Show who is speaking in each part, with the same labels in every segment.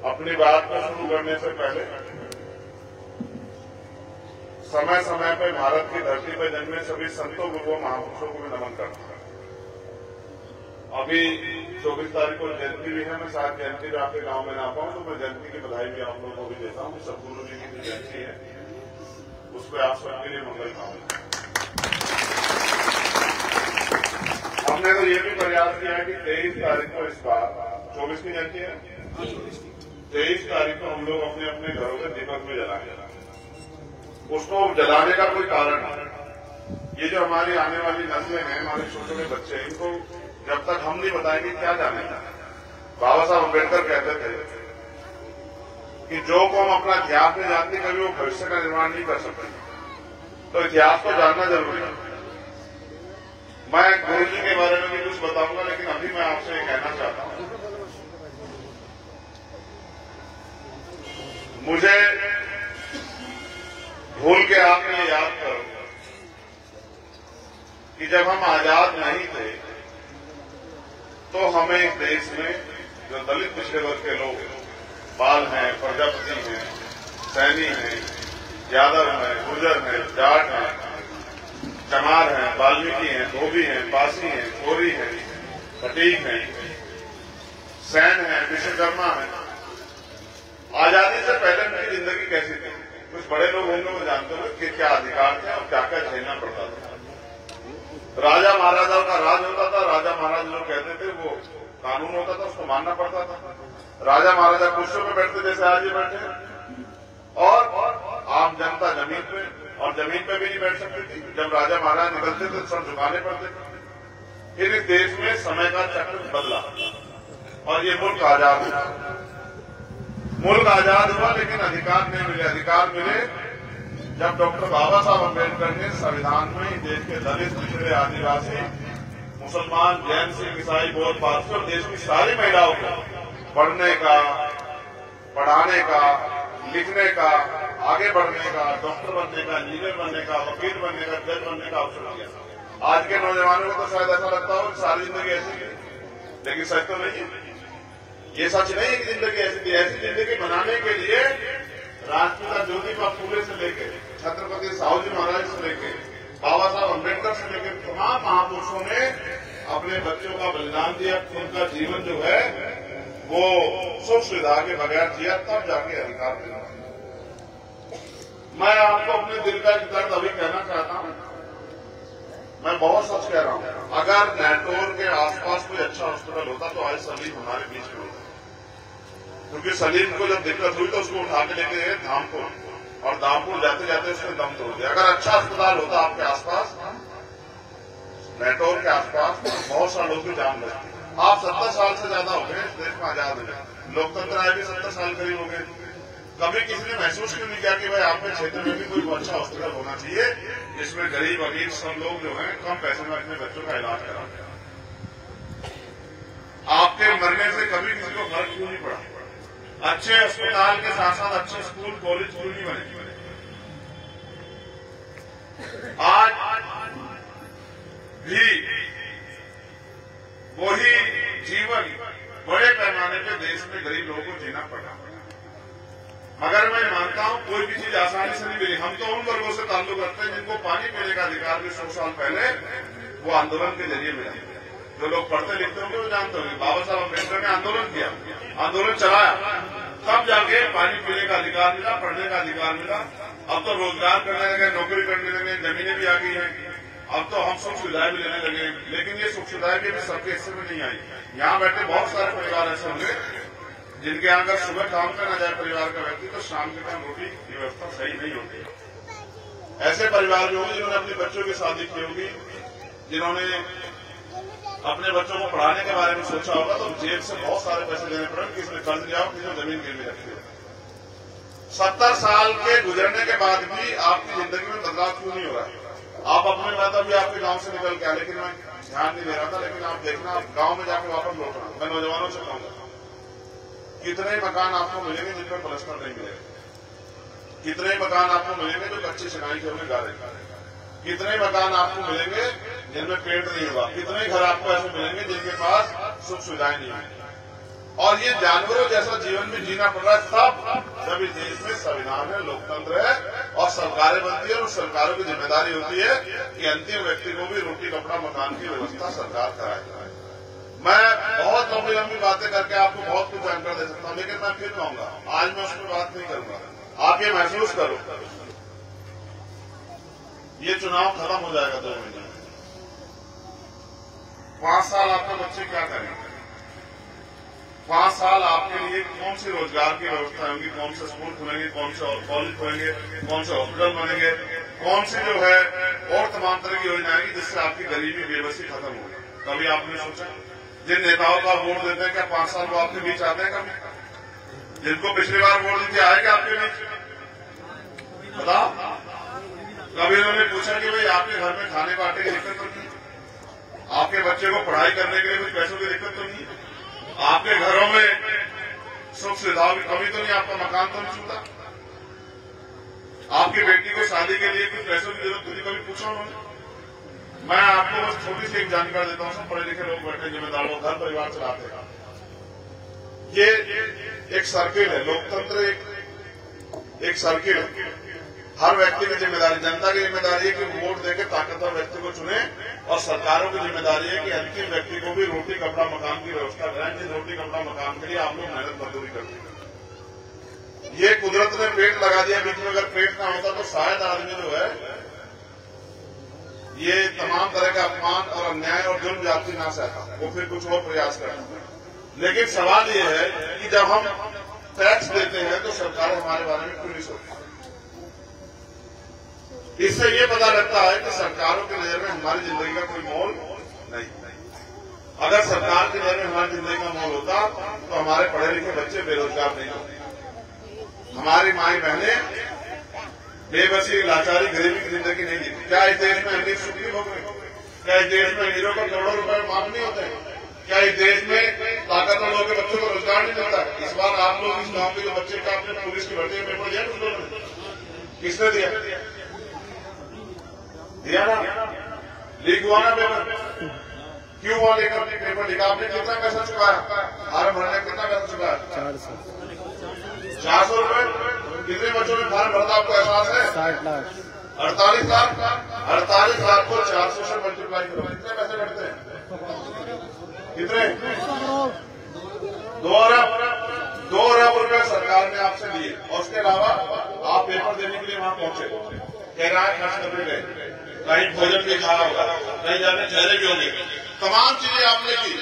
Speaker 1: अपनी बात को शुरू करने से पहले समय समय पर भारत की धरती पर जन्मे सभी संतों गुरुओं महापुरुषों को भी नमन करता हूं। अभी 24 तारीख को जयंती भी है। मैं शायद जयंती में आपके गांव में ना पाऊं तो मैं जयंती की बधाई भी आप लोगों को भी देता हूं। सतगुरु जी की जो जयंती है उस पर आप सबके लिए मंगल कामना। हमने तो ये भी प्रयास किया है कि 23 तारीख को इस बार 24 की जयंती है, 23 तारीख को हम लोग अपने अपने घरों में दीपक में जलाएंगे। उसको जलाने का कोई कारण है, ये जो हमारी आने वाली नस्लें हैं, हमारे छोटे छोटे बच्चे, इनको जब तक हम नहीं बताएंगे क्या जानेंगे। बाबा साहब अम्बेडकर कहते थे कि जो को हम अपना इतिहास में जानते कभी वो भविष्य का निर्माण नहीं कर सकते, तो इतिहास को जानना जरूरी है। मैं गुरु जी के बारे में भी कुछ बताऊंगा, लेकिन अभी मैं आपसे ये कहना चाहता हूं, मुझे भूल के आपने याद करो कि जब हम आजाद नहीं थे तो हमें इस देश में जो दलित पिछड़े वर्ग के लोग बाल हैं, प्रजापति हैं, सैनी हैं, यादव हैं, गुर्जर हैं, जाट हैं, चमार हैं, वाल्मीकि हैं, धोबी हैं, पासी हैं, कोरी हैं, पटीक हैं, सैन हैं, विश्वकर्मा हैं। आजादी से पहले उनकी जिंदगी कैसी थी? कुछ बड़े लोग होंगे वो जानते हो कि क्या अधिकार थे और क्या क्या झेलना पड़ता था। राजा महाराजाओं का राज होता था। राजा महाराज लोग कहते थे वो कानून होता था, उसको मानना पड़ता था। राजा महाराजा कुर्सियों पे बैठते जैसे आज ये बैठे, और आम जनता जमीन पे, और जमीन पे भी नहीं बैठ सकती थी। जब राजा महाराज निकलते थे सर झुकाने पड़ते थे। फिर इस देश में समय का चक्र बदला और ये मुल्क आजाद हुआ। मुल्क आजाद हुआ लेकिन अधिकार नहीं मिले। अधिकार मिले जब डॉक्टर बाबा साहब अम्बेडकर ने संविधान में देश के दलित, पिछड़े, आदिवासी, मुसलमान, जैन, सिख, ईसाई, बौद्ध, पारसी और देश की सारी महिलाओं को पढ़ने का, पढ़ाने का, लिखने का, आगे बढ़ने का, डॉक्टर बनने का, इंजीनियर बनने का, वकील बनने का, जज बनने का अवसर दिया। आज के नौजवानों को तो शायद ऐसा लगता हो कि सारी जिंदगी ऐसी थी, लेकिन सच तो नहीं है। ये सच नहीं है कि जिंदगी ऐसी थी। ऐसी जिंदगी बनाने के लिए राष्ट्रपिता ज्योतिबा फूले से लेकर छत्रपति साहू जी महाराज से लेकर बाबा साहब अम्बेडकर से लेकर तमाम महापुरुषों ने अपने बच्चों का बलिदान दिया। उनका जीवन जो है वो सुख सुविधा के बगैर जिया, तब जाके अधिकार मिला। मैं आपको अपने दिल का दर्द अभी कहना चाहता हूं। मैं बहुत सच कह रहा हूं। अगर नेटोर के आसपास कोई अच्छा हॉस्पिटल होता तो आज सलीम हमारे बीच में होता, क्योंकि सलीम को जब दिक्कत हुई तो उसको उठा के लेके गए धामपुर, और धामपुर जाते जाते उसने दम तोड़ दिया। अगर अच्छा अस्पताल होता आपके आसपास, नेटोर के आसपास, तो बहुत सारे लोग की जान बचती। आप 70 साल से ज्यादा हो गए इस देश में आजाद हुए, लोकतंत्र आए भी 70 साल करीब हो गए। कभी किसी ने महसूस क्यों नहीं किया कि भाई आपके क्षेत्र में भी कोई अच्छा हॉस्पिटल होना चाहिए जिसमें गरीब अमीर सब लोग जो हैं कम पैसे में अपने बच्चों का इलाज कराते हैं? आपके मरने से कभी किसी को फर्क क्यों नहीं पड़ा? अच्छे अस्पताल के साथ साथ अच्छे स्कूल कॉलेज क्यों नहीं बने? आज भी वही जीवन बड़े पैमाने पे देश में गरीब लोगों को जीना पड़ा। मगर मैं मानता हूं कोई भी चीज आसानी से नहीं मिली। हम तो उन वर्गों से ताल्लुक रखते हैं जिनको पानी पीने का अधिकार भी 100 साल पहले वो आंदोलन के जरिए मिला। जो लोग पढ़ते लिखते होंगे वो जानते होंगे बाबा साहब अम्बेडकर ने आंदोलन किया, आंदोलन चलाया, तब जाके पानी पीने का अधिकार मिला, पढ़ने का अधिकार मिला। अब तो रोजगार करने लगे, नौकरी करने लगे, जमीनें भी आ गई हैं। अब तो हम सुख सुविधाएं भी लेने लगे, लेकिन ये सुख सुविधाएं भी सबके हिस्से में नहीं आई। यहाँ बैठे बहुत सारे परिवार ऐसे होंगे जिनके यहाँ अगर सुबह काम पे न जाए परिवार का व्यक्ति तो शाम के टाइम रोटी की व्यवस्था सही नहीं होती। ऐसे परिवार भी होंगे जिन्होंने अपने बच्चों की शादी की होगी, जिन्होंने अपने बच्चों को पढ़ाने के बारे में सोचा होगा, तो जेब से बहुत सारे पैसे देने पड़े, किसी ने कर्ज लिया हो, किसी ने जमीन गिरवी रखी हो। 70 साल के गुजरने के बाद भी आपकी जिंदगी में बदलाव क्यों नहीं हो रहा? आप अपने बात अभी आपके गांव से निकल के आए, लेकिन मैं ध्यान नहीं दे रहा था, लेकिन आप देखना आप गांव में जाकर वापस लौटना। मैं नौजवानों से कहूंगा कितने मकान आपको मिलेंगे जिन पर प्लास्टर नहीं मिलेगा? कितने मकान आपको मिलेंगे जो कच्ची चिनाई के होंगे, गारे? कितने मकान आपको मिलेंगे जिनमें पेंट नहीं होगा? कितने घर आपको ऐसे मिलेंगे जिनके पास सुख सुविधाएं नहीं होंगी? और ये जानवरों जैसा जीवन भी जीना पड़ रहा है तब जब इस देश में संविधान है, लोकतंत्र है और सरकारें बनती है और सरकारों की जिम्मेदारी होती है कि अंतिम व्यक्ति को भी रोटी कपड़ा मकान की व्यवस्था सरकार कराए। मैं बहुत लंबी लंबी बातें करके आपको बहुत कुछ जानकारी दे सकता हूं, लेकिन मैं फिर कहूंगा आज मैं उसमें बात नहीं करूंगा। आप ये महसूस करो, ये चुनाव खत्म हो जाएगा 2 महीने में। 5 साल आपके बच्चे क्या करेंगे? 5 साल आपके लिए कौन सी रोजगार की व्यवस्था होगी, कौन से स्कूल खुलेंगे, कौन से कॉलेज खुलेंगे, कौन से हॉस्पिटल बनेंगे, कौन सी जो है और तमाम तरह की योजना आएगी जिससे आपकी गरीबी बेबसी खत्म होगी? कभी आपने सोचा? जिन नेताओं का वोट देते हैं क्या 5 साल वो आपके बीच आते हैं? कभी जिनको पिछली बार वोट देते आएगा आपके बीच? बताओ, कभी उन्होंने पूछा कि भाई आपके घर में खाने बांटने की दिक्कत तो नहीं, आपके बच्चे को पढ़ाई करने के लिए कुछ पैसों की दिक्कत तो नहीं, आपके घरों में सुख सुविधाओं की कमी तो नहीं, आपका मकान तो नहीं छूटा, आपकी बेटी को शादी के लिए कुछ पैसों की जरूरत तो नहीं? कभी पूछा उन्होंने? मैं आपको बस छोटी सी एक जानकारी देता हूं। सब पढ़े लिखे लोग बैठे जिम्मेदार लोग घर परिवार चलाते हैं। ये एक सर्किल है, लोकतंत्र एक सर्किल है। हर व्यक्ति की जिम्मेदारी, जनता की जिम्मेदारी है कि वोट देकर ताकतवर व्यक्ति को चुने और सरकारों की जिम्मेदारी है कि अंतिम व्यक्ति को भी रोटी कपड़ा मकान की व्यवस्था कराएं। जिस रोटी कपड़ा मकान के लिए आप लोग मेहनत मजदूरी करते हैं। ये कुदरत ने पेड़ लगा दिया बीच में, अगर पेड़ ना होता तो शायद आदमी जो है ये तमाम तरह का अपमान और अन्याय और जुल्म जाति ना सहता, वो फिर कुछ और प्रयास करता। लेकिन सवाल ये है कि जब हम टैक्स देते हैं तो सरकार हमारे बारे में क्यों नहीं सोचती? इससे ये पता लगता है कि सरकारों की नजर में हमारी जिंदगी का कोई मोल नहीं। अगर सरकार की नजर में हमारी जिंदगी का मोल होता तो हमारे पढ़े लिखे बच्चे बेरोजगार नहीं होते, हमारी माई बहनें बेबसी लाचारी गरीबी की जिंदगी नहीं जीती। क्या इस देश में अमीर सुख नहीं भोग रहे? क्या इस देश में अमीरों को करोड़ों रुपए माफ नहीं होते? क्या इस देश में ताकतवर लोगों के बच्चों को रोजगार नहीं मिलता? इस बार आप लोग इस गांव के जो बच्चे का अपने पुलिस की भर्ती में पेपर दिया कुछ लोगों ने? किसने दिया? दिया ना, लीक हुआ ना पेपर? क्यों हुआ लेकर पेपर लिखा? आपने कितना पैसा चुकाया? फार्म भरने कितना पैसा चुकाया? 400 रुपए। कितने बच्चों ने फार्म भरता आपको एहसास है?
Speaker 2: 60 लाख।
Speaker 1: 48 लाख। 48 लाख को 400 से मल्टीप्लाई करो, कितने पैसे बढ़ते हैं? कितने? 2 अरब रुपए सरकार ने आपसे लिए। और उसके अलावा आप पेपर देने के लिए वहां पहुंचे, किराया खर्च करने गए, कहीं भोजन भी खाया होगा, कहीं जाके ठहरे भी होंगे, तमाम चीजें आपने की।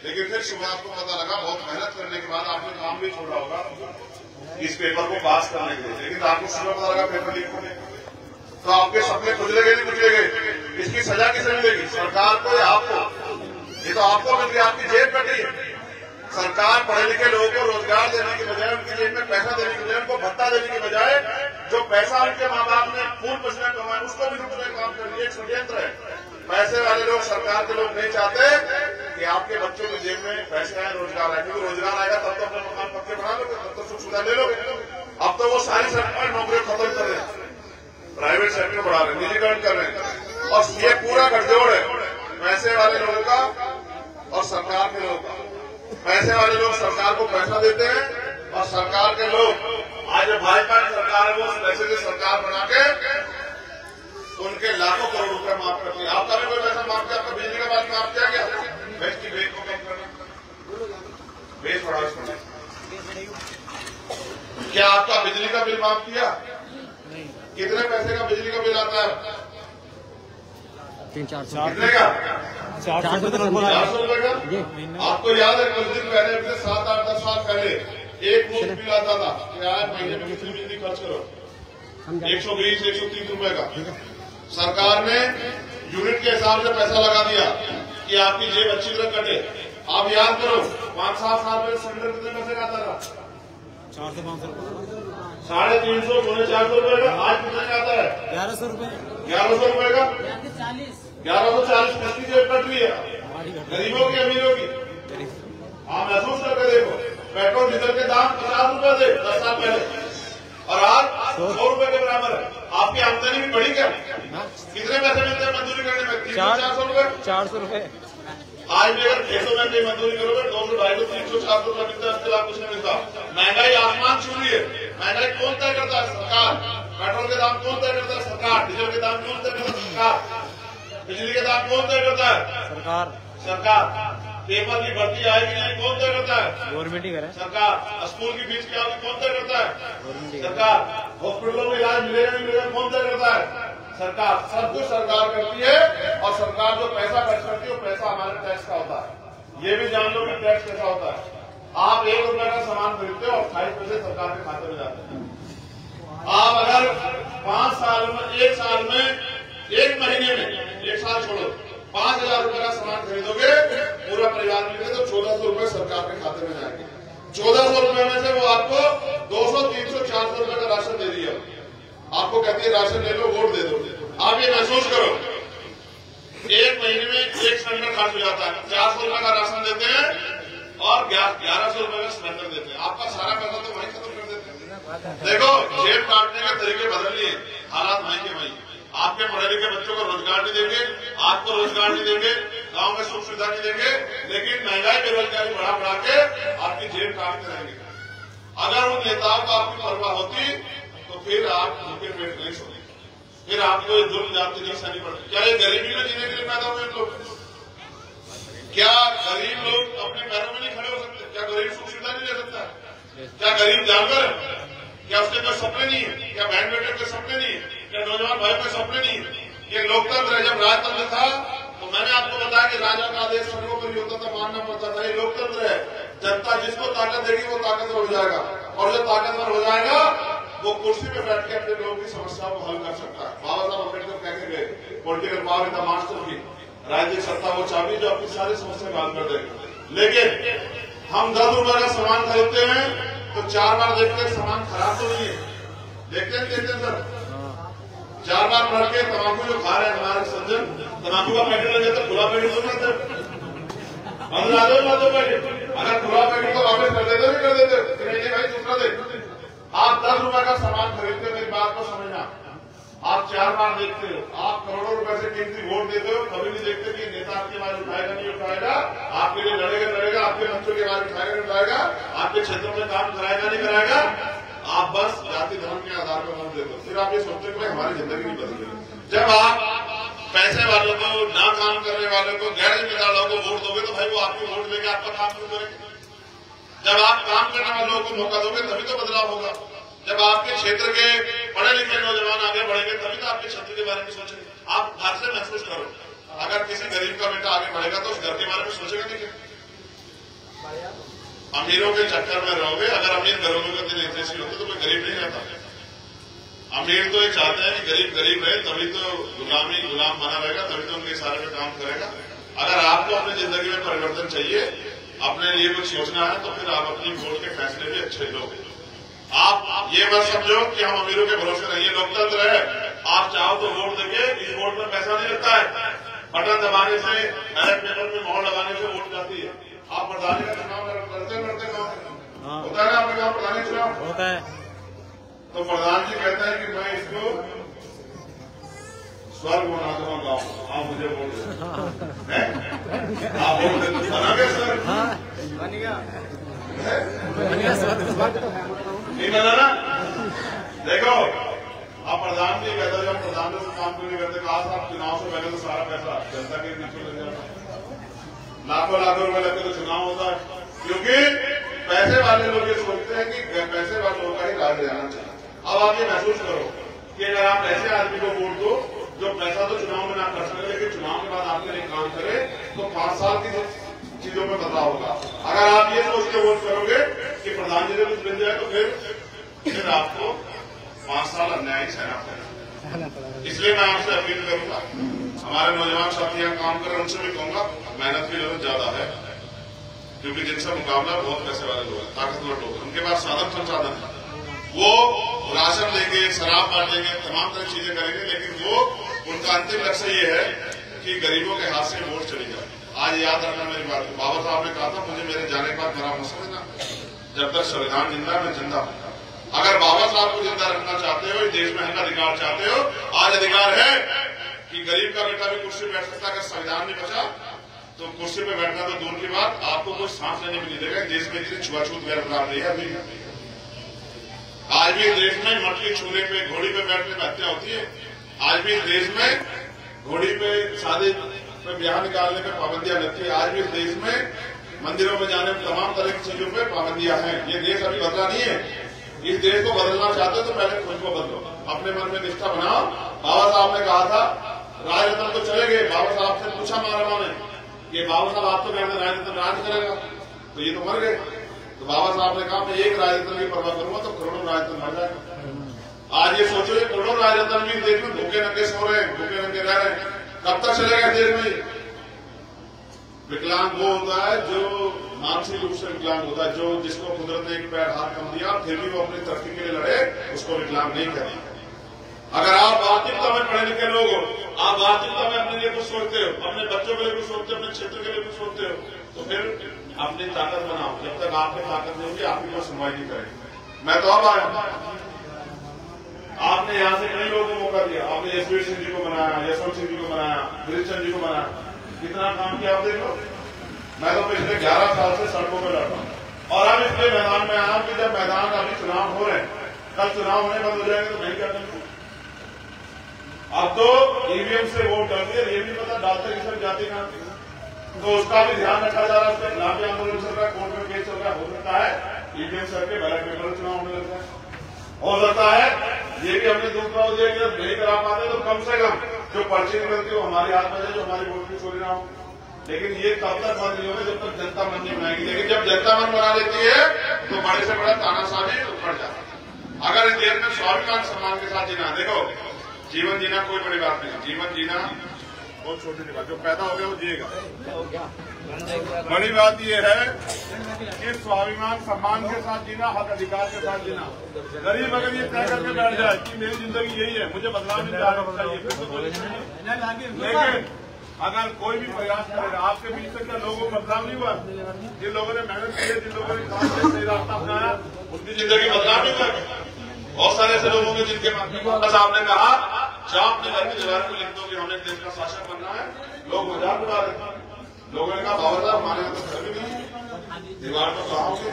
Speaker 1: लेकिन फिर सुबह आपको पता लगा, बहुत मेहनत करने के बाद आपने काम भी छोड़ा होगा इस पेपर को पास करने के लिए, लेकिन आपको सुबह पता लगा पेपर लीक होने, तो आपके सपने कुचलेंगे नहीं कुचलेंगे? इसकी सजा किसे मिलेगी? सरकार को या आपको? ये तो आपको मिल गया, आपकी जेब कटी है। सरकार पढ़े लिखे लोगों को रोजगार देने की बजाय, उनकी जेब में पैसा देने की बजाय, उनको भत्ता देने की बजाय जो पैसा उनके माँ बाप ने खून पसीना कमाया उसको भी लूटने का काम कर रही है। एक षड्यंत्र है। पैसे वाले लोग, सरकार के लोग नहीं चाहते कि आपके बच्चों की जेब में पैसे आए, रोजगार आए, क्योंकि रोजगार आएगा तब तो अपने मकान पक्के बना लोगे, तब तो सुख सुविधा ले लोगे। अब तो वो सारी सरकार नौकरियां खत्म कर रहे हैं, प्राइवेट सेक्टर बढ़ा रहे हैं, निजीकरण कर रहे हैं, और ये पूरा गठजोड़ है पैसे वाले लोगों का और सरकार के लोगों का। पैसे वाले लोग सरकार को पैसा देते हैं और सरकार के लोग, आज भाजपा की सरकार है, वो उस पैसे की सरकार बना के उनके लाखों करोड़ रुपए माफ करती है। आपका भी कोई पैसा माफ किया? आपका बिजली का बिल माफ किया गया? बेच की बेच को कम करना, बेच बढ़ा करना। क्या आपका बिजली का बिल माफ किया? कितने पैसे का बिजली का बिल आता है?
Speaker 2: 300-400
Speaker 1: कितने का?
Speaker 2: 400
Speaker 1: रुपए का। आपको याद है कुछ दिन पहले, 7, 8, 10 साल पहले एक मुफ्त बिल आता था कि आज महीने में कितनी बिजली खर्च करो, 120, 130 रुपए का। सरकार ने यूनिट के हिसाब से पैसा लगा दिया कि आपकी जेब अच्छी तरह कटे। आप याद करो 5-7 साल पहले सिलेंडर कितने पैसे का आता था?
Speaker 2: 400-500 रुपए,
Speaker 1: 350, 400 रुपए का। आज कितने का आता है?
Speaker 2: 1100 रुपए।
Speaker 1: 1100 रुपए का। 1140 किसकी जेब कट रही है? गरीबों की, अमीरों की? आप महसूस करके देखो, पेट्रोल डीजल के दाम 50 रुपए थे 10 साल पहले और आज 100 रुपए के बराबर है। आपकी आमदनी भी बढ़ी क्या? कितने पैसे मिलते हैं मजदूरी करने में? 300-400 रुपए।
Speaker 2: 400 रुपए।
Speaker 1: आज भी अगर 600 में कहीं मजदूरी करोगे 200, 250, 300, 400 रुपया मिलता है, उसके अलावा कुछ नहीं मिलता। महंगाई आसमान छू रही है। महंगाई कौन तय करता है? सरकार। पेट्रोल के दाम कौन तय करता है? सरकार। डीजल के दाम कौन तय करता है? सरकार। बिजली के दाम कौन तय करता है?
Speaker 2: सरकार।
Speaker 1: सरकार। पेपर की भर्ती आएगी नहीं, कौन तय करता है?
Speaker 2: गवर्नमेंट ही करे।
Speaker 1: सरकार। स्कूल की फीस क्या होगी, कौन तय करता है?
Speaker 2: गवर्नमेंट ही।
Speaker 1: सरकार। हॉस्पिटलों में इलाज मिलेगा नहीं मिलेगा, कौन तय करता है? सरकार। सब कुछ सरकार करती है और सरकार जो पैसा खर्च करती है वो पैसा हमारे टैक्स का होता है। ये भी जान लो कि टैक्स कैसा होता है। आप 1 रुपए का सामान खरीदते हो, 28 पैसे सरकार के खाते में जाते हैं। आप अगर 5 साल में, 1 साल में, 1 महीने में, 1 साल छोड़ो, 5,000 रुपए का सामान खरीदोगे पूरा परिवार मिलेगा तो 1,400 रुपए सरकार के खाते में जाएंगे। 1,400 रुपए में से वो आपको 200, 300, 400 रुपए का राशन दे दिया। आपको कहती है राशन ले लो, वोट दे दो। आप ये महसूस करो, 1 महीने में 1 सिलेंडर खर्च हो जाता है। 400 रुपए का राशन देते हैं और 1100 रुपए का सिलेंडर देते हैं। आपका सारा पैसा तो वहीं खत्म कर देते हैं। देखो, जेब काटने के तरीके बदल लिए, हालात वहीं के वहीं। आपके पढ़े लिखे बच्चों को रोजगार नहीं देंगे, आपको रोजगार नहीं देंगे, गांव में सुख सुविधा नहीं देंगे, लेकिन महंगाई बेरोजगारी बढ़ा बढ़ा के आपकी जेब काटते रहेंगे। अगर उन नेताओं को आपकी परवाह होती तो फिर आप भूखे पेट नहीं सोते, फिर आपको जुल्म जाति नहीं सहनी पड़ती। क्या ये गरीबी में जीने के लिए पैदा हुए लोग? क्या गरीब लोग अपने पैरों में नहीं खड़े हो सकते? क्या गरीब सुख सुविधा नहीं ले सकता? क्या गरीब जानवर है? क्या उसके कोई सपने नहीं है? क्या बहन बेटे के सपने नहीं है? क्या नौजवान भाई के सपने नहीं है? ये लोकतंत्र है। जब राजतंत्र था तो मैंने आपको बताया कि राजा का आदेश सर्वोपरि होता था, मानना पड़ता था। ये लोकतंत्र है। जनता जिसको ताकत देगी वो ताकतवर हो जाएगा, और जो ताकतवर हो जाएगा वो कुर्सी पे बैठ के अपने लोगों की समस्याओं को हल कर सकता है। बाबा साहब अम्बेडकर कह के गए, political power is the master की, राजनीतिक सत्ता वो चाबी जो आपकी सारी समस्या हल कर देगी। लेकिन हम 10 रुपए का सामान खरीदते हैं तो 4 बार देखते हैं सामान खराब तो नहीं है। देखते हैं सर, 4 बार पढ़ के तम्बाकू जो खा रहे हैं हमारे सज्जन, तम्बाकू का पैकेट लगे तो खुला पैकेट तो नहीं, बंद ला दो पैकेट। अगर खुला पैकेट को वापस कर देते भी कर देते, नहीं भाई दूसरा दे। आप 10 रुपए का सामान खरीदते हो, मेरी बात को समझना, आप 4 बार देखते हो, आप करोड़ों रुपए से कीमती वोट देते हो, कभी नहीं देखते कि नेता आपकी आवाज उठाएगा नहीं उठाएगा, आपके लिए लड़ेगा, आपके बच्चों की आवाज उठाएगा नहीं उठाएगा, आपके क्षेत्रों में काम कराएगा नहीं कराएगा। आप बस जाति धर्म के आधार पर वोट देते हो। फिर आप ये सोचते हो कि हमारी जिंदगी नहीं बदलेगी। जब आप पैसे वालों को, ना काम करने वालों को, गैर जिम्मेदार लोगों को वोट दोगे तो भाई वो आपकी वोट लेके आपका काम शुरू करेंगे। जब आप काम करने वालों को मौका दोगे तभी तो बदलाव होगा। जब आपके क्षेत्र के पढ़े लिखे नौजवान आगे बढ़ेंगे तभी तो आपके क्षेत्र के बारे में सोचेंगे। आप घर से महसूस करो, अगर किसी गरीब का बेटा आगे बढ़ेगा तो उस घर के बारे में सोचेगा नहीं। अमीरों के चक्कर में रहोगे। अगर अमीर घरों में दिन ऐसी होते तो कोई गरीब नहीं रहता। अमीर तो ये चाहते हैं कि गरीब गरीब रहे, तभी तो गुलाम बना रहेगा, तभी तो उनके इशारे में काम करेगा। अगर आपको अपनी जिंदगी में परिवर्तन चाहिए, अपने लिए कुछ सोचना है, तो फिर आप अपनी वोट के फैसले भी अच्छे लोगे। आप ये मत समझो कि हम अमीरों के भरोसे नहीं है। लोकतंत्र है, आप चाहो तो वोट देंगे। इस वोट में पैसा नहीं लगता है, बटन दबाने से, बैलेट पेपर में मोहर लगाने से वोट जाती है। आप प्रधानी का चुनाव लड़ते होता है ना, आपके गाँव प्रधानी चुनाव
Speaker 2: होता है,
Speaker 1: तो प्रधान जी कहते हैं कि मैं इसको स्वर्ग बना दूंगा गाँव, आप मुझे वोट दें। आप वोट देते बना गया सर,
Speaker 2: बन गया
Speaker 1: नहीं बना ना। देखो, आप प्रधान जी कहते हैं, प्रधान से काम क्यों नहीं करते? कहा आप चुनाव से पहले तो सारा पैसा जनता के बीच में लग जाता है, लाखों रुपए लगते तो चुनाव होता है। क्योंकि पैसे वाले लोग ये सोचते हैं कि पैसे वाले लोगों का ही राज रहना चाहिए। अब आप ये महसूस करो कि अगर आप ऐसे आदमी को वोट दो जो पैसा तो चुनाव में ना कर सके, लेकिन चुनाव के बाद आपके लिए काम करे, तो 5 साल की चीजों में बदलाव होगा। अगर आप ये सोच के वोट करोगे कि प्रधान जी ने कुछ मिल जाए, तो फिर आपको 5 साल अन्याय सहना पड़ेगा। इसलिए मैं आपसे अपील करूंगा, हमारे नौजवान साथी यहाँ काम कर रहे हैं, उनसे भी कहूंगा मेहनत की जरूरत ज्यादा है, क्योंकि जिनसे मुकाबला बहुत पैसे वाले लोग हैं, ताकतवर लोग हैं, उनके पास साधन संसाधन है, वो राशन लेंगे, शराब बांटेंगे, तमाम तरह चीजें करेंगे, लेकिन वो उनका अंतिम लक्ष्य ये है कि गरीबों के हाथ से वोट चली जाए। आज याद रखना मेरी बात, बाबा साहब ने कहा था मुझे मेरे जाने के बाद खराब मत समझना, जब तक संविधान जिंदा है मैं जिंदा हूं। अगर बाबा साहब को जिंदा रखना चाहते हो, इस देश में रहना अधिकार चाहते हो, आज अधिकार है कि गरीब का बेटा भी कुर्सी बैठ सकता है। अगर संविधान नहीं बचा तो कुर्सी पे बैठना तो दूर की बात, आपको कोई सांस लेने में नहीं देगा। देश में इतनी छुआछूत बरकरार रही है अभी। आज भी देश में मटकी छूने पे, घोड़ी पे बैठने में हत्या होती है। आज भी देश में घोड़ी पे, शादी पे, ब्याह निकालने पे पाबंदियां लगती है। आज भी देश में मंदिरों में जाने में तमाम तरह की चीजों पे पाबंदियां हैं। ये देश अभी बदला नहीं है। इस देश को बदलना चाहते हो तो पहले खुद को बदलो, अपने मन में निष्ठा बनाओ। बाबा साहब ने कहा था राज रत्न तो चले गए। बाबा साहब से पूछा महाराणा ने, ये बाबा साहब आप तो कहते राज रत्न राज करेगा, तो ये तो मर गए। तो बाबा साहब ने कहा मैं एक राज रत्न की परवाह करूंगा तो करोड़ों राज रत्न मर जाएगा। आज ये सोचो ये करोड़ों राज रत्न भी देश में भूखे नंगे सो रहे हैं, भूखे नंगे रह रहे हैं। कब तक चलेगा देश में? विकलांग वो होता है जो मानसिक रूप से विकलांग होता है, जो जिसको कुदरत ने एक पैर हाथ कम दिया फिर भी वो अपनी तरक्की के लिए लड़े, उसको विकलांग नहीं कहते। अगर आप वास्तविकता में पढ़े लिखे लोग हो, आप वास्तविकता में अपने लिए कुछ सोचते हो, अपने बच्चों के लिए कुछ सोचते हो, अपने क्षेत्र के लिए कुछ सोचते हो, तो फिर अपनी ताकत बनाओ। जब तक आपकी ताकत नहीं होगी आपकी कोई सुनवाई नहीं करेगी। मैं तो अब आया, आपने यहाँ से कई लोगों को मौका दिया। आपने यशवीर सिंह जी को बनाया, यशवंत सिंह जी को बनाया, गिरीशचंद जी को बनाया, कितना काम किया आप देखो। मैं तो पिछले 11 साल से सड़कों पर लड़ रहा हूँ और अब इसलिए मैदान में आया कि जब मैदान अभी चुनाव हो रहे हैं, कल चुनाव होने बंद हो जाएंगे तो नहीं क्या करेंगे। अब तो ईवीएम से वोट डालती है, ये भी पता डालते किस जाति का, तो उसका भी ध्यान रखा जा रहा है। उसका खिलाफ भी आंदोलन चल रहा है, कोर्ट में केस चल रहा है। हो सकता है ईवीएम से के बैलेट पेपर चुनाव होने लगता है। हो सकता है ये भी हमने दूसरा हो जाएगा, नहीं करा पाते तो कम से कम जो पर्ची निकलती हो हमारे हाथ में है, जो हमारी वोट की चोरी ना हो। लेकिन ये तब तक बंद नहीं होगा जब तक जनता मन नहीं बनाएगी। लेकिन जब जनता मन बना लेती है तो बड़े से बड़ा तानाशाह भी उखड़ जाता है। अगर इस देश में स्वाभिमान सम्मान के साथ जीना, देखो जीवन जीना कोई बड़ी बात नहीं, जीवन जीना बहुत छोटी सी बात, जो पैदा हो गया वो जिएगा। बड़ी बात यह है कि स्वाभिमान सम्मान के साथ जीना, हक अधिकार के साथ जीना। गरीब अगर ये तय करके बैठ जाए कि मेरी जिंदगी यही है, मुझे बदलाव नहीं चाहिए, फिर तो कोई नहीं। लेकिन अगर कोई भी प्रयास करेगा, आपके बीच से क्या लोगों को बदलाव नहीं हुआ? जिन लोगों ने मेहनत की है, जिन लोगों ने काम से सही रास्ता अपनाया, उनकी जिंदगी बदलाव नहीं हुआ। बहुत सारे ऐसे लोगों के जिनके बस आपने कहा जहाँ अपने घर की दीवार को लिख दो कि हमें देश का शासक बनना है, लोग मजाक उड़ा रहे थे। लोगों ने कहा बाबा साहब हमारे यहाँ तो घर भी नहीं, दीवार तो कहाँ होंगे,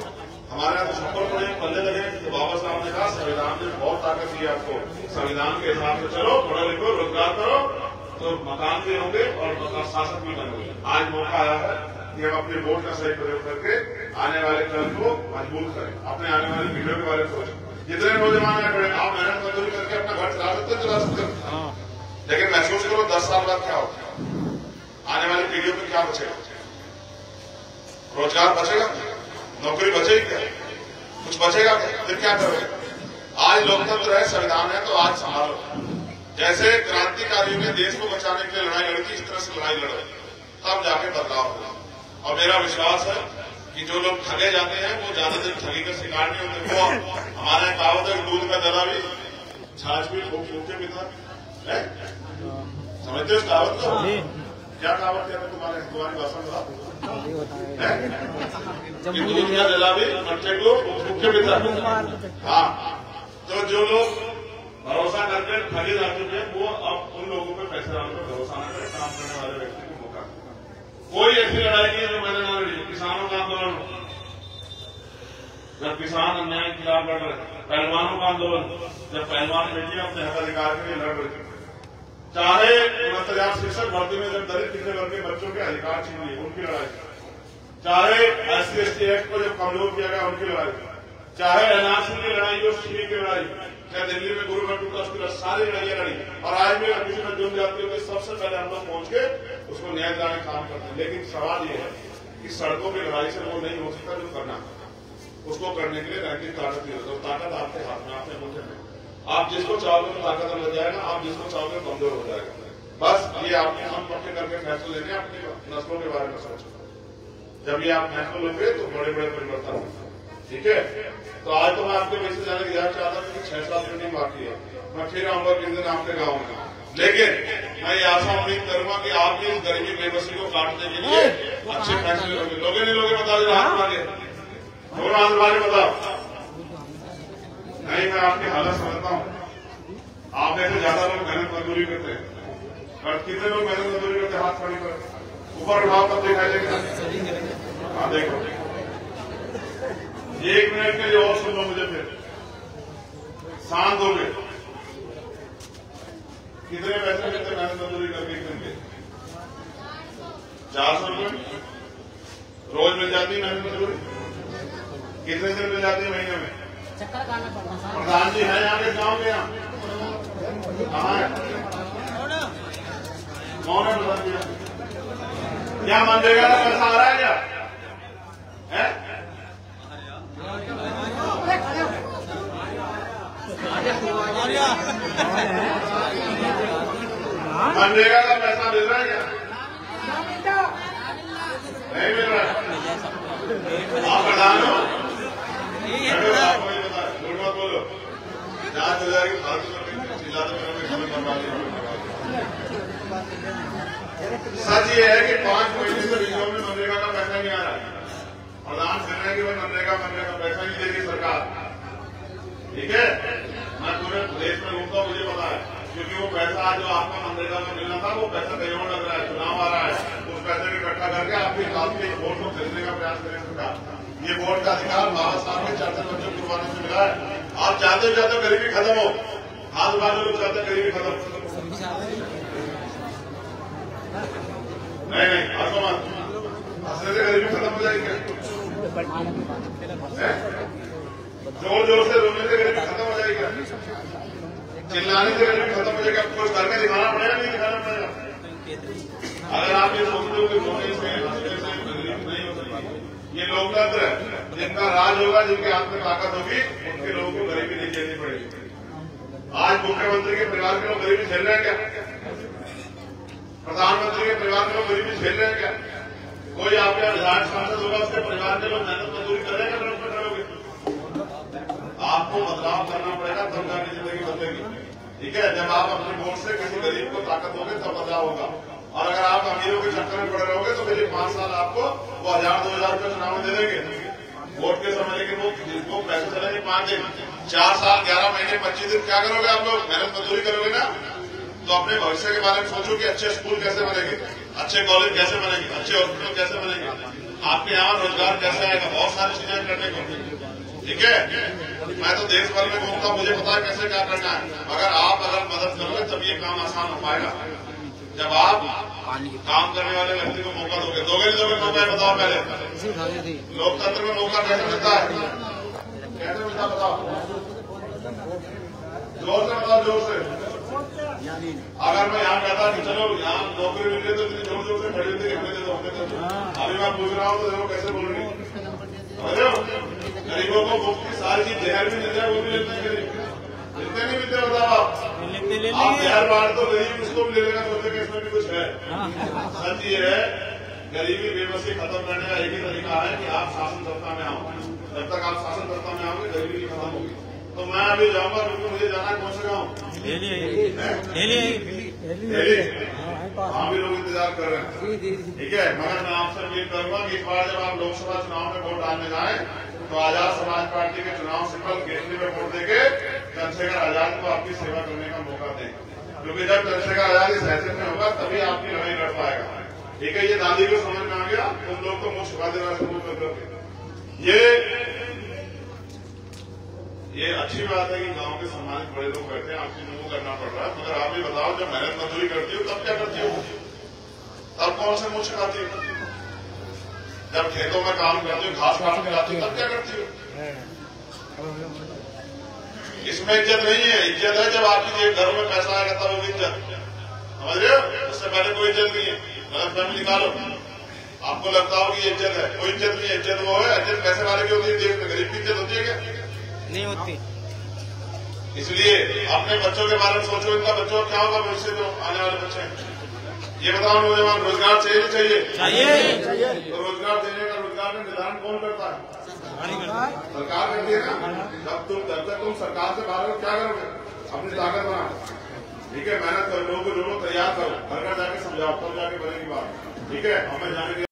Speaker 1: हमारे यहाँ तो छप्पर पड़े पल्ले लगे। तो बाबा साहब ने कहा संविधान ने बहुत ताकत दी आपको, संविधान के हिसाब से चलो, पढ़ो लिखो, रोजगार करो तो मकान भी होंगे और शासक भी बनोगे। आज मौका आया है कि हम अपने वोट का सही प्रयोग करके आने वाले कल को मजबूत करें, अपने आने वाली पीढ़ियों के बारे में सोचें। जितने नौजवान हैं आप मेहनत मजदूरी करके अपना घर चला सकते हो, लेकिन महसूस करो 10 साल बाद क्या होगा, आने वाली पीढ़ियों में क्या बचेगा? रोजगार बचेगा, नौकरी बचेगी क्या, कुछ बचेगा क्या? फिर क्या करोगे? आज लोकतंत्र है, संविधान है, तो आज संभालो। जैसे क्रांतिकारियों ने देश को बचाने के लिए लड़ाई लड़ी थी, इस तरह से लड़ाई लड़ो, तब जाके बदलाव होगा। और मेरा विश्वास है कि जो लोग ठगे जाते हैं वो ज्यादा दिन ठगी का शिकार नहीं होते। वो हमारे कहावत है दूध का दला भी छाछ भी खूब फूके पिता है, समझते हो इस कहावत को? क्या कहावत है तुम्हारी भाषा में? दूध का दला भी मट्टे को फूके पिता। हाँ, तो जो लोग भरोसा करके ठगे जा चुके हैं वो अब उन लोगों पर पैसे डालने पर भरोसा न करें। काम करने वाले व्यक्ति को मौका, कोई ऐसी लड़ाई नहीं है जो मैंने ना लड़ी। किसानों का आंदोलन, जब किसान अन्याय के खिलाफ लड़ रहे, पहलवानों का आंदोलन, जब पहलवान बेटियां अपने हक अधिकार के लिए लड़ रही थी, चाहे 69 भर्ती में जब दलित पिछड़े वर्ग के बच्चों के अधिकार छीन लिए उनकी लड़ाई, चाहे SC/ST एक्ट को जब कमजोर किया गया उनकी लड़ाई, चाहे एनआरसी की लड़ाई और सीए की लड़ाई, चाहे दिल्ली में गुरु घंटू का उसकी सारी लड़ाइयां लड़ी। और आज भी अगर किसी में जुड़ जाती है सबसे पहले हम लोग पहुंच के उसको न्याय दिलाने का काम करते हैं। लेकिन सवाल ये है कि सड़कों की लड़ाई से वो नहीं हो सकता जो करना, उसको करने के लिए नैतिक ताकत की जरूरत है। ताकत आपके हाथ में, आपके मुल्क में, आप जिसको चाहोगे तो ताकत मिल जाएगा, आप जिसको चाहोगे कमजोर हो जाएगा। बस ये आपने हम पक्के करके फैसले लेने, अपनी नस्लों के बारे में सोचो। जब ये आप फैसले लोगे तो बड़े बड़े परिवर्तन होंगे। ठीक है, तो आज तो मैं आपके वैसे जाने की याद चाहता हूँ कि 6 साल मीटिंग बाकी है, मैं फिर आऊंगा किस दिन आपके गाँव में। लेकिन मैं ये आशा उम्मीद करूंगा कि आप इस गरीबी बेबसी को काटने के लिए अच्छे फैसले लोगे। लोगे नहीं लोगे बता दो, हाथ मांगे, दोनों हाथ मांगे बताओ। नहीं, मैं आपकी हालत समझता हूँ। आप में से ज्यादा लोग मेहनत मजदूरी करते हैं, और कितने लोग मेहनत मजदूरी करते हाथ खड़ी कर, ऊपर उठाओ तब दिखाई देगा। हाँ देखो, 1 मिनट के लिए और सुन लो मुझे, फिर शांत हो गए। कितने पैसे मिलते मेहनत मजदूरी करके एक दिन के? 400 रुपये रोज मिल जाती है मेहनत मजदूरी। कितने दिन मिल जाती है महीने में? प्रधान जी है यहाँ के गाँव के? यहाँ कहाँ है? कौन है प्रधान जी? क्या मनरेगा का पैसा आ रहा है क्या? है? मनरेगा का पैसा मिल रहा है क्या? नहीं मिल रहा है। आप प्रधान हो, आपको नहीं पता, झूठ मत बोलो। जांच हो जाएगी, सच ये है कि 5 महीने से बीचों में मनरेगा का पैसा नहीं आ रहा है। प्रधान कह रहे हैं कि वह मनरेगा पैसा नहीं देगी सरकार। ठीक है, मैं पूरे देश में घूमता हूँ, मुझे पता है, क्योंकि वो पैसा जो आपको मनरेगा में मिलना था वो पैसा कहीं और लग रहा है। चुनाव आ रहा है, उस पैसे को इकट्ठा करके आपके वोट को खरीदने का प्रयास करें सरकार। ये वोट का अधिकार बाबा साहब के 4 बच्चों कुर्बानी से मिला है। आप चाहते चाहते गरीबी खत्म हो, हाथ बाजू लोग चाहते गरीबी खत्म। नहीं हंसो मत, हंसने से गरीबी खत्म हो जाएगी। जोर जोर से रोने से गरीबी खत्म हो जाएगी, चिल्लाने से गरीबी खत्म हो जाएगी। आपको कुछ करके दिखाना पड़ेगा, नहीं दिखाना पड़ेगा। अगर आप ये सोचते हो कि रोने से हंसने से गरीबी नहीं हो सकती, ये लोकतंत्र है। जिनका राज होगा, जिनके हाथ में ताकत होगी, उनके लोगों को गरीबी नहीं झेलनी पड़ेगी। आज मुख्यमंत्री के परिवार के लोग गरीबी झेल रहे हैं क्या? प्रधानमंत्री के परिवार के लोग गरीबी झेल रहे हैं क्या? कोई आपके विधायक सांसद होगा, उसके परिवार के लोग मेहनत मजदूरी कर रहे हैं क्या? करोगे, आपको बदलाव करना पड़ेगा, तब जाके जिंदगी बदलेगी। ठीक है, जब आप अपने वोट से किसी गरीब को ताकत दोगे तब बदलाव होगा। और अगर आप अमीरों के चक्कर में पड़े रहोगे तो फिर 5 साल आपको वो 1000-2000 रुपये चुनाव में दे देंगे वोट के समय, लेकिन वो पैसे चलेंगे 5 दिन, 4 साल 11 महीने 25 दिन। क्या करोगे आप लोग? मेहनत मजदूरी करोगे ना। तो अपने भविष्य के बारे में सोचो कि अच्छे स्कूल कैसे बनेंगे, अच्छे कॉलेज कैसे बनेंगे, अच्छे हॉस्पिटल कैसे बनेंगे, आपके यहाँ रोजगार कैसे आएगा, बहुत सारी चीजें करने को। ठीक है, मैं तो देश भर में घूमता, मुझे पता है कैसे क्या करना है। अगर मदद करोगे तब ये काम आसान हो पाएगा। जब आप काम करने वाले व्यक्ति को मौका दोगे, मौका बताओ पहले। लोकतंत्र में मौका कैसे मिलता है, कैसे मिलता बताओ? जोर से बताओ, जोर से। अगर मैं यहाँ कहता कि चलो यहाँ नौकरी मिल गई तो इतनी जोर जोर से खड़ी होती है। अभी मैं पूछ रहा हूँ तो देखो कैसे बोल रही हूँ। गरीबों को मुफ्त की सारी चीज जहर भी मिल जाए, वो भी लेते हैं गरीब। इतने नहीं मिलते बताओ आप जहर बांट तो गरीब उसको भी ले लेगा, सोचते कि इसमें भी कुछ है। सच ये है, गरीबी बेबसी खत्म करने का एक ही तरीका है कि आप शासन सत्ता में आओ। जब तक आप शासन सत्ता में आओगे गरीबी खत्म होगी। तो मैं अभी जाऊंगा, क्योंकि मुझे जाना है, कौन से गाँव? वहाँ भी लोग इंतजार कर रहे हैं। ठीक है, मगर मैं आपसे अपील करूंगा कि इस बार जब आप लोकसभा चुनाव में वोट डालने जाए तो आजाद समाज पार्टी के चुनाव सिंबल केसरी में वोट देके चंद्रशेखर आजाद को आपकी सेवा करने का मौका दें, क्योंकि जब चंद्रशेखर आजाद इस हैसियत में होगा तभी आपकी लड़ाई लड़ पाएगा। ठीक है, ये दादी को समझ में आ गया, तुम लोग तो मुझ छुपा देना शुरू कर दोगे। ये अच्छी बात है कि गांव के सम्मानित बड़े लोग बैठे हैं, आपको मुंह करना पड़ रहा है, मगर आप भी बताओ, जब मेहनत मजदूरी करती हो तब क्या करती हो? तब कौन से मुंह छिपाती हो? जब खेतों में काम करती हो, घास काट के लाती हो, तब क्या करती हो? इसमें इज्जत नहीं है। इज्जत है जब आपकी जेब घर में पैसा आएगा तब वो इज्जत, समझ रहे हो? उससे पहले कोई इज्जत नहीं है। गलत फहमी निकालो, आपको लगता हो कि ये इज्जत है, कोई इज्जत नहीं है। इज्जत वो है, इज्जत पैसे वाले की होती है, देश में गरीब की इज्जत होती है क्या? नहीं होती। इसलिए अपने बच्चों के बारे में सोचो, इनका बच्चों क्या होगा भविष्य, जो आने वाले बच्चे हैं। ये बताओ नौजवान, रोजगार चाहिए चाहिए? तो रोजगार देने का, रोजगार का निर्धारण कौन करता है? सरकार करती है ना। जब तक तुम सरकार से बाहर हो, क्या करोगे? अपनी ताकत बनाओ। ठीक है, मेहनत करो, लोगों को तैयार करो, घर घर जाके समझाओ, तब जाके बनेगी बात। ठीक है, हमें जाने